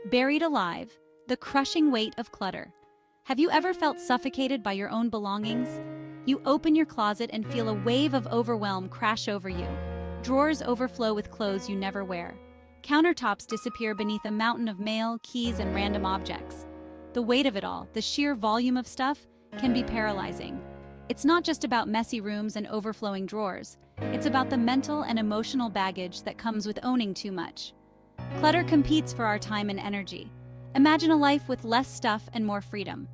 Buried alive, the crushing weight of clutter. Have you ever felt suffocated by your own belongings? You open your closet and feel a wave of overwhelm crash over you. Drawers overflow with clothes you never wear. Countertops disappear beneath a mountain of mail, keys, and random objects. The weight of it all, the sheer volume of stuff, can be paralyzing. It's not just about messy rooms and overflowing drawers. It's about the mental and emotional baggage that comes with owning too much. Clutter competes for our time and energy. Imagine a life with less stuff and more freedom.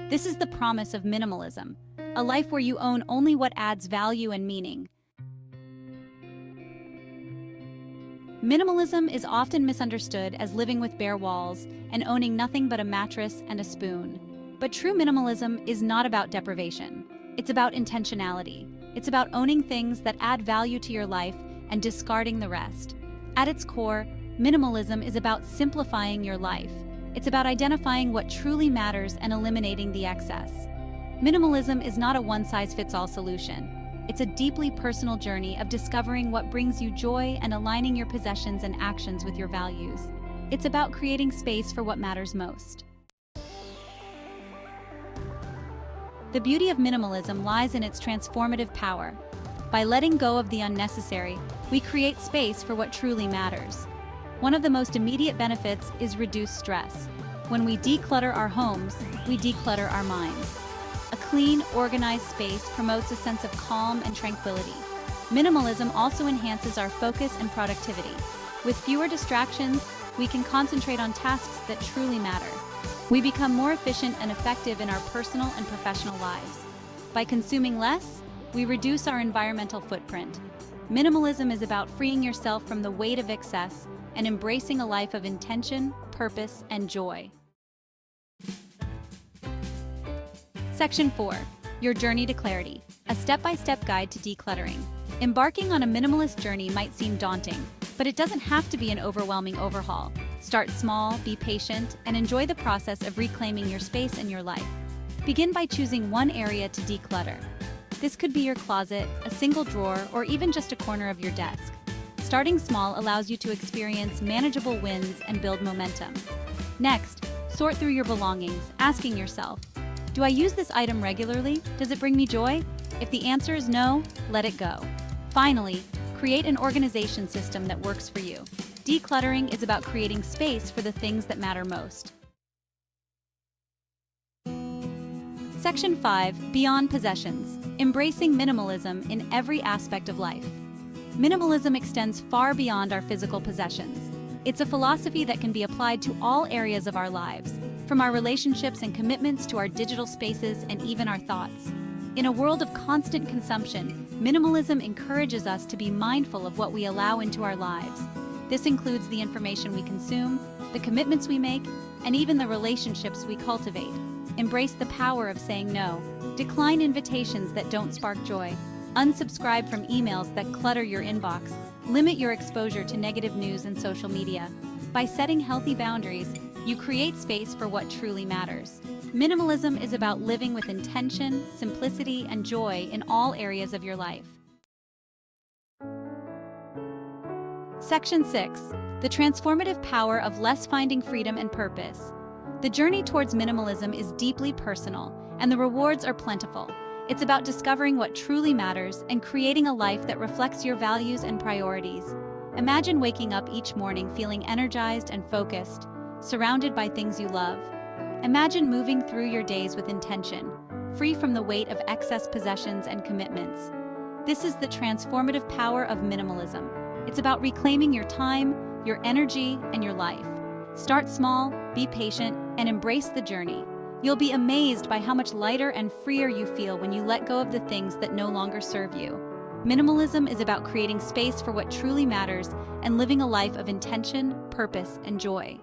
This is the promise of minimalism, a life where you own only what adds value and meaning. Minimalism is often misunderstood as living with bare walls and owning nothing but a mattress and a spoon. But true minimalism is not about deprivation. It's about intentionality. It's about owning things that add value to your life and discarding the rest. At its core, minimalism is about simplifying your life. It's about identifying what truly matters and eliminating the excess. Minimalism is not a one-size-fits-all solution. It's a deeply personal journey of discovering what brings you joy and aligning your possessions and actions with your values. It's about creating space for what matters most. The beauty of minimalism lies in its transformative power. By letting go of the unnecessary, we create space for what truly matters. One of the most immediate benefits is reduced stress. When we declutter our homes, we declutter our minds. A clean, organized space promotes a sense of calm and tranquility. Minimalism also enhances our focus and productivity. With fewer distractions, we can concentrate on tasks that truly matter. We become more efficient and effective in our personal and professional lives. By consuming less, we reduce our environmental footprint. Minimalism is about freeing yourself from the weight of excess and embracing a life of intention, purpose, and joy. Section 4. Your Journey to Clarity, a step-by-step guide to decluttering. Embarking on a minimalist journey might seem daunting, but it doesn't have to be an overwhelming overhaul. Start small, be patient, and enjoy the process of reclaiming your space in your life. Begin by choosing one area to declutter. This could be your closet, a single drawer, or even just a corner of your desk. Starting small allows you to experience manageable wins and build momentum. Next, sort through your belongings, asking yourself, do I use this item regularly? Does it bring me joy? If the answer is no, let it go. Finally, create an organization system that works for you. Decluttering is about creating space for the things that matter most. Section 5. Beyond Possessions. Embracing minimalism in every aspect of life. Minimalism extends far beyond our physical possessions. It's a philosophy that can be applied to all areas of our lives, from our relationships and commitments to our digital spaces and even our thoughts. In a world of constant consumption, minimalism encourages us to be mindful of what we allow into our lives. This includes the information we consume, the commitments we make, and even the relationships we cultivate. Embrace the power of saying no. Decline invitations that don't spark joy. Unsubscribe from emails that clutter your inbox. Limit your exposure to negative news and social media. By setting healthy boundaries, you create space for what truly matters. Minimalism is about living with intention, simplicity, and joy in all areas of your life. Section 6. The transformative power of less, finding freedom and purpose. The journey towards minimalism is deeply personal, and the rewards are plentiful. It's about discovering what truly matters and creating a life that reflects your values and priorities. Imagine waking up each morning feeling energized and focused, surrounded by things you love. Imagine moving through your days with intention, free from the weight of excess possessions and commitments. This is the transformative power of minimalism. It's about reclaiming your time, your energy, and your life. Start small, be patient, and embrace the journey. You'll be amazed by how much lighter and freer you feel when you let go of the things that no longer serve you. Minimalism is about creating space for what truly matters and living a life of intention, purpose, and joy.